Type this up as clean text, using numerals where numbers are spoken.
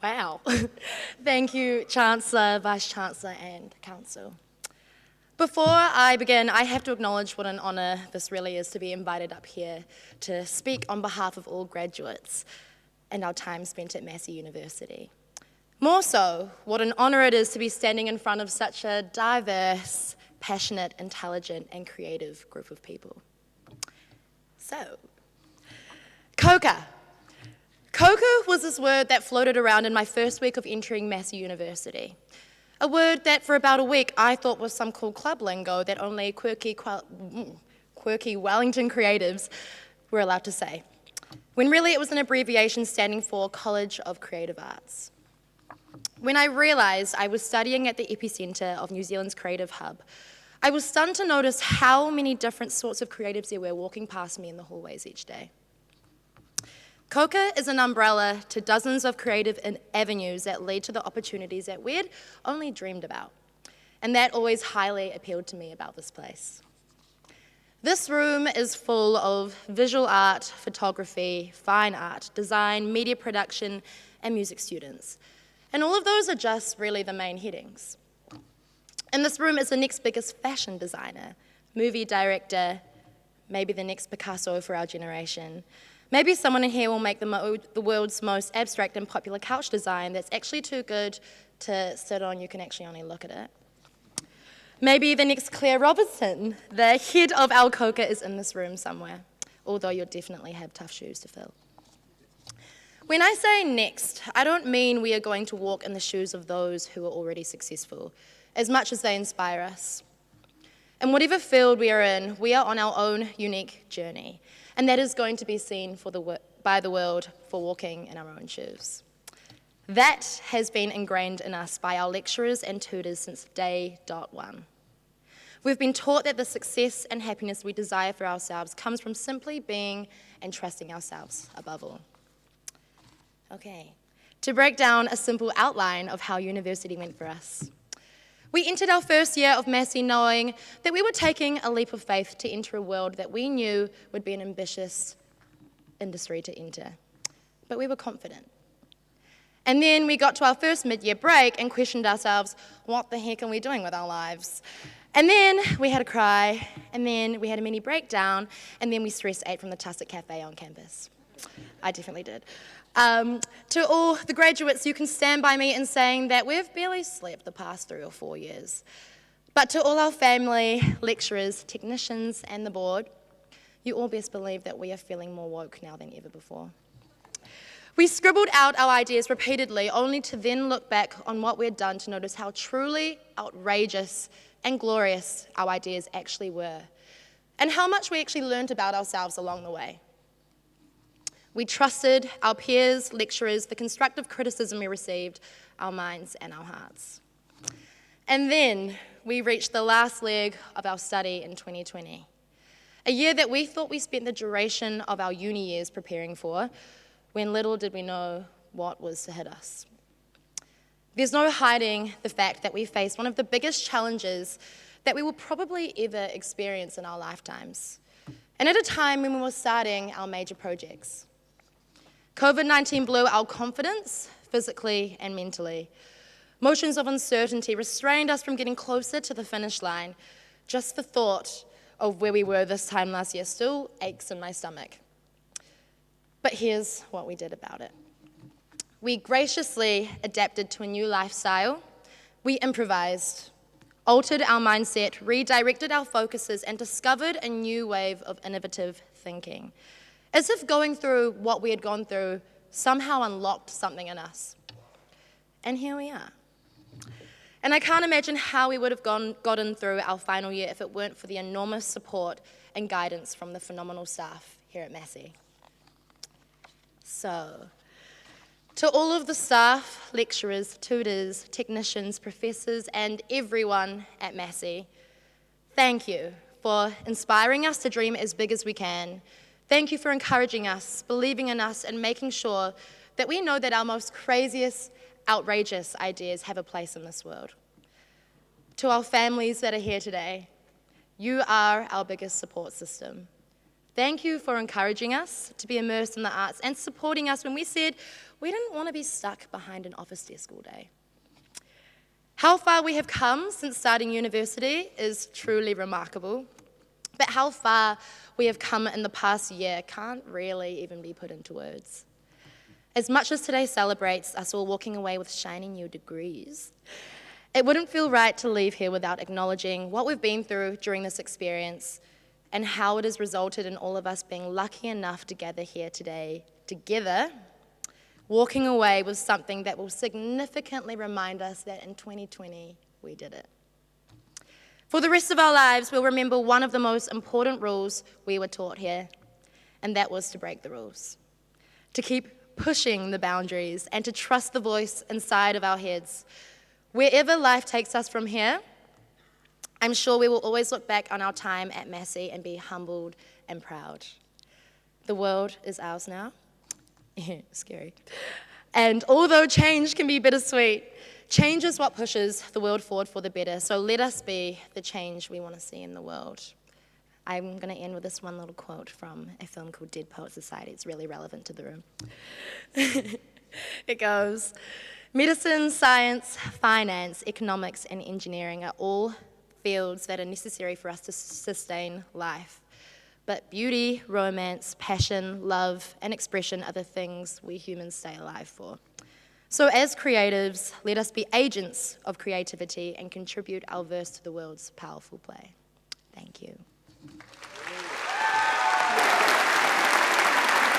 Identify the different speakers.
Speaker 1: Wow. Thank you, Chancellor, Vice-Chancellor and Council. Before I begin, I have to acknowledge what an honour this really is to be invited up here to speak on behalf of all graduates and our time spent at Massey University. More so, what an honour it is to be standing in front of such a diverse, passionate, intelligent and creative group of people. So, coca. Coca was this word that floated around in my first week of entering Massey University. A word that for about a week I thought was some cool club lingo that only quirky Wellington creatives were allowed to say, when really it was an abbreviation standing for College of Creative Arts. When I realised I was studying at the epicentre of New Zealand's creative hub, I was stunned to notice how many different sorts of creatives there were walking past me in the hallways each day. Coca is an umbrella to dozens of creative avenues that lead to the opportunities that we'd only dreamed about. And that always highly appealed to me about this place. This room is full of visual art, photography, fine art, design, media production, and music students. And all of those are just really the main headings. In this room is the next biggest fashion designer, movie director, maybe the next Picasso for our generation. Maybe someone in here will make the world's most abstract and popular couch design that's actually too good to sit on, you can actually only look at it. Maybe the next Claire Robertson, the head of our Coca, is in this room somewhere, although you'll definitely have tough shoes to fill. When I say next, I don't mean we are going to walk in the shoes of those who are already successful, as much as they inspire us. In whatever field we are in, we are on our own unique journey, and that is going to be seen by the world for walking in our own shoes. That has been ingrained in us by our lecturers and tutors since day one. We've been taught that the success and happiness we desire for ourselves comes from simply being and trusting ourselves above all. Okay, to break down a simple outline of how university went for us. We entered our first year of Massey knowing that we were taking a leap of faith to enter a world that we knew would be an ambitious industry to enter. But we were confident. And then we got to our first mid-year break and questioned ourselves, what the heck are we doing with our lives? And then we had a cry, and then we had a mini breakdown, and then we stress ate from the Tussock Cafe on campus. I definitely did. To all the graduates, you can stand by me in saying that we've barely slept the past 3 or 4 years. But to all our family, lecturers, technicians, and the board, you all best believe that we are feeling more woke now than ever before. We scribbled out our ideas repeatedly, only to then look back on what we had done to notice how truly outrageous and glorious our ideas actually were, and how much we actually learned about ourselves along the way. We trusted our peers, lecturers, the constructive criticism we received, our minds and our hearts. And then we reached the last leg of our study in 2020, a year that we thought we spent the duration of our uni years preparing for, when little did we know what was to hit us. There's no hiding the fact that we faced one of the biggest challenges that we will probably ever experience in our lifetimes, and at a time when we were starting our major projects. COVID-19 blew our confidence, physically and mentally. Motions of uncertainty restrained us from getting closer to the finish line. Just the thought of where we were this time last year still aches in my stomach. But here's what we did about it. We graciously adapted to a new lifestyle. We improvised, altered our mindset, redirected our focuses, and discovered a new wave of innovative thinking. As if going through what we had gone through somehow unlocked something in us. And here we are. And I can't imagine how we would have gotten through our final year if it weren't for the enormous support and guidance from the phenomenal staff here at Massey. So, to all of the staff, lecturers, tutors, technicians, professors, and everyone at Massey, thank you for inspiring us to dream as big as we can. Thank you for encouraging us, believing in us, and making sure that we know that our most craziest, outrageous ideas have a place in this world. To our families that are here today, you are our biggest support system. Thank you for encouraging us to be immersed in the arts and supporting us when we said we didn't want to be stuck behind an office desk all day. How far we have come since starting university is truly remarkable, but how far we have come in the past year can't really even be put into words. As much as today celebrates us all walking away with shiny new degrees, it wouldn't feel right to leave here without acknowledging what we've been through during this experience and how it has resulted in all of us being lucky enough to gather here today together, walking away with something that will significantly remind us that in 2020 we did it. For the rest of our lives, we'll remember one of the most important rules we were taught here, and that was to break the rules, to keep pushing the boundaries and to trust the voice inside of our heads. Wherever life takes us from here, I'm sure we will always look back on our time at Massey and be humbled and proud. The world is ours now. Scary. And although change can be bittersweet, change is what pushes the world forward for the better. So let us be the change we want to see in the world. I'm going to end with this one little quote from a film called Dead Poets Society. It's really relevant to the room. It goes, "Medicine, science, finance, economics, and engineering are all fields that are necessary for us to sustain life. But beauty, romance, passion, love, and expression are the things we humans stay alive for. So as creatives, let us be agents of creativity and contribute our verse to the world's powerful play." Thank you.